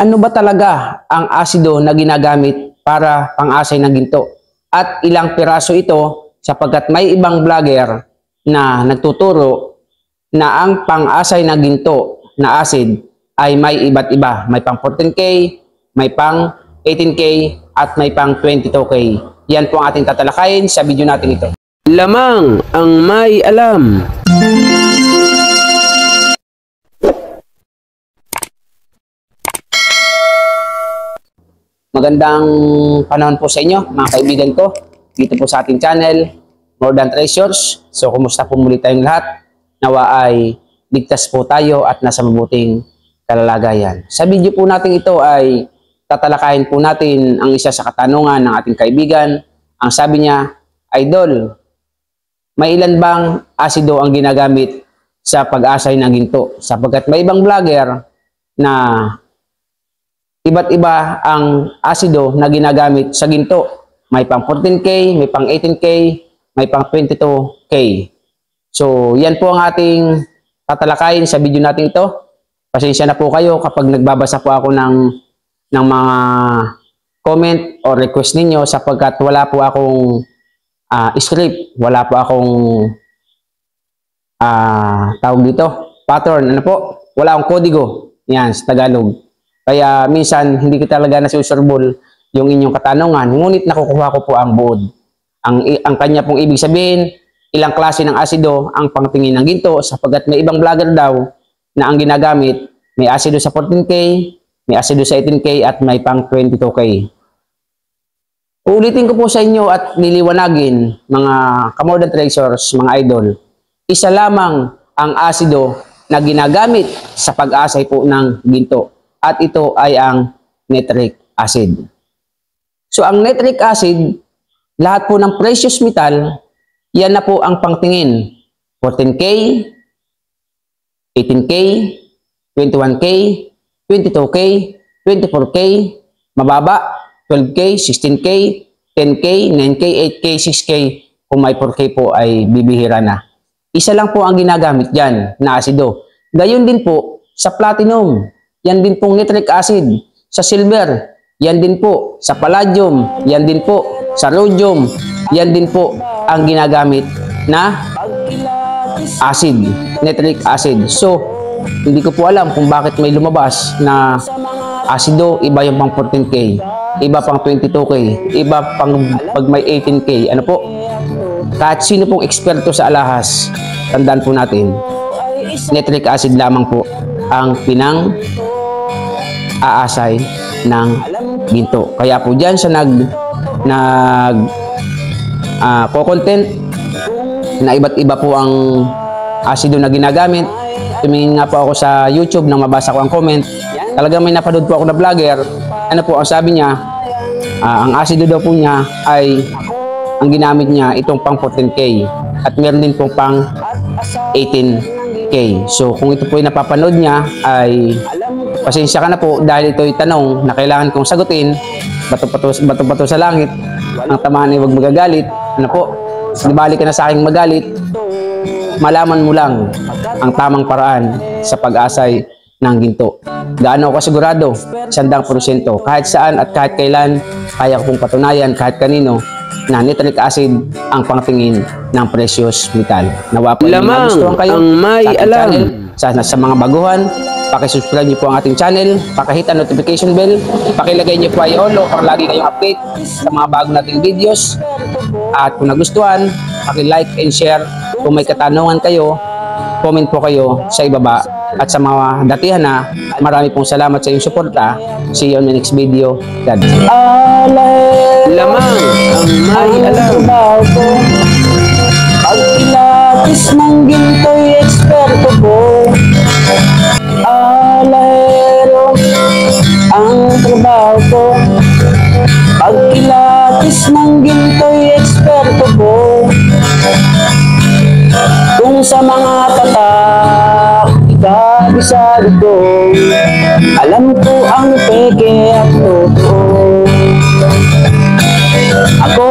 Ano ba talaga ang asido na ginagamit para pang-asay ng ginto? At ilang piraso ito sapagkat may ibang vlogger na nagtuturo na ang pang-asay ng ginto na acid ay may iba't iba. May pang 14K, may pang 18K, at may pang 22K. Yan po ang ating tatalakayin sa video natin ito. Lamang ang may alam. Magandang panahon po sa inyo, mga kaibigan ko. Dito po sa ating channel, More Than Treasures. So, kumusta po muli tayong lahat? Nawa ay ligtas po tayo at nasa mabuting kalalagayan. Sa video po natin ito ay tatalakayin po natin ang isa sa katanungan ng ating kaibigan. Ang sabi niya, Idol, may ilan bang asido ang ginagamit sa pag-asay ng ginto? Sapagkat may ibang vlogger na iba't iba ang asido na ginagamit sa ginto. May pang 14K, may pang 18K, may pang 22K. So, yan po ang ating tatalakayin sa video natin ito. Pasensya na po kayo kapag nagbabasa po ako ng mga comment o request ninyo sapagkat wala po akong script, wala po akong tawag dito, pattern, ano po? Wala akong kodigo. Yan, sa Tagalog. Kaya minsan hindi ko talaga nasusurbol yung inyong katanungan, ngunit nakukuha ko po ang buod. Ang kanya pong ibig sabihin, ilang klase ng asido ang pangtingin ng ginto sapagkat may ibang vlogger daw na ang ginagamit, may asido sa 14K, may asido sa 18K, at may pang 22K. Uulitin ko po sa inyo at niliwanagin, mga Kamordan Treasures, mga idol, isa lamang ang asido na ginagamit sa pag-asay po ng ginto. At ito ay ang nitric acid. So, ang nitric acid, lahat po ng precious metal, yan na po ang pangtingin. 14K, 18K, 21K, 22K, 24K, mababa, 12K, 16K, 10K, 9K, 8K, 6K, kung may 4K po ay bibihira na. Isa lang po ang ginagamit dyan na asido. Gayon din po sa platinum. Yan din pong nitric acid. Sa silver, yan din po. Sa palladium, yan din po. Sa rhodium, yan din po ang ginagamit na acid, nitric acid. So, hindi ko po alam kung bakit may lumabas na asido, iba yung pang 14K, iba pang 22K, iba pang pag may 18K. Ano po? Kahit sino pong eksperto sa alahas, tandaan po natin, nitric acid lamang po ang aasay ng ginto. Kaya po dyan sa content na iba't iba po ang asido na ginagamit. Tumingin nga po ako sa YouTube nang mabasa ko ang comment. Talagang may napanood po ako na vlogger. Ano po ang sabi niya? Ang asido daw po niya ay ang ginamit niya itong pang 14K at meron din pong pang 18K. So kung ito po yung napapanood niya ay pasensya ka na po dahil ito yung tanong na kailangan kong sagutin. Bato pa to sa langit. Ang tamaan ay huwag magagalit. Ano po? Nibali ka na sa aking magalit. Malaman mo lang ang tamang paraan sa pag-asay ng ginto. Gaano ako kasigurado? 100%. Kahit saan at kahit kailan, kaya ko pong patunayan kahit kanino na nitric acid ang pangtingin ng precious metal. Nawa po Lamang kayo ang may alam. Channel, sa mga baguhan, pakisubscribe niyo po ang ating channel, pakihit ang notification bell, pakilagay niyo po ay all para lagi kayong update sa mga bago nating videos. At kung nagustuhan, paki-like and share. Kung may katanungan kayo, comment po kayo sa ibaba. At sa mga datihan na, marami pong salamat sa iyong suporta. See you on the next video. God bless. Lamang ang may alam. Pag ilapis ng ginto'y eksperto ko. Alahero ang trabaho ko. Pag ilapis ng ginto'y eksperto ko. Kung sa mga tatak ikabisado ko, alam ko ang peke at totoo. Ako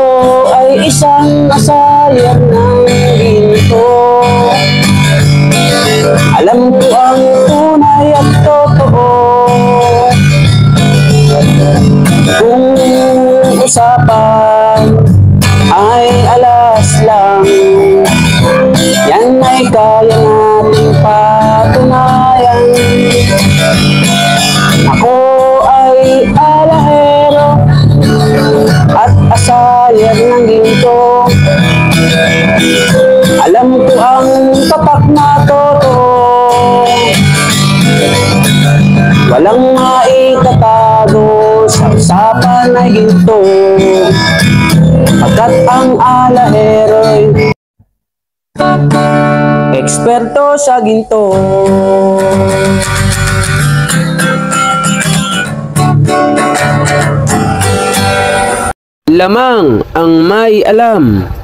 ay isang asayat ng ginto. Alam ko ang tunay at totoo. usapan ay alas lang. Yan ay kaya nating patunayan. Ako ay alahero at asayer ng ginto. Alam ko ang tatak na totoo, walang maitatago sa usapan ay ginto. Pagkat ang alahero'y eksperto sa ginto. Lamang ang may alam.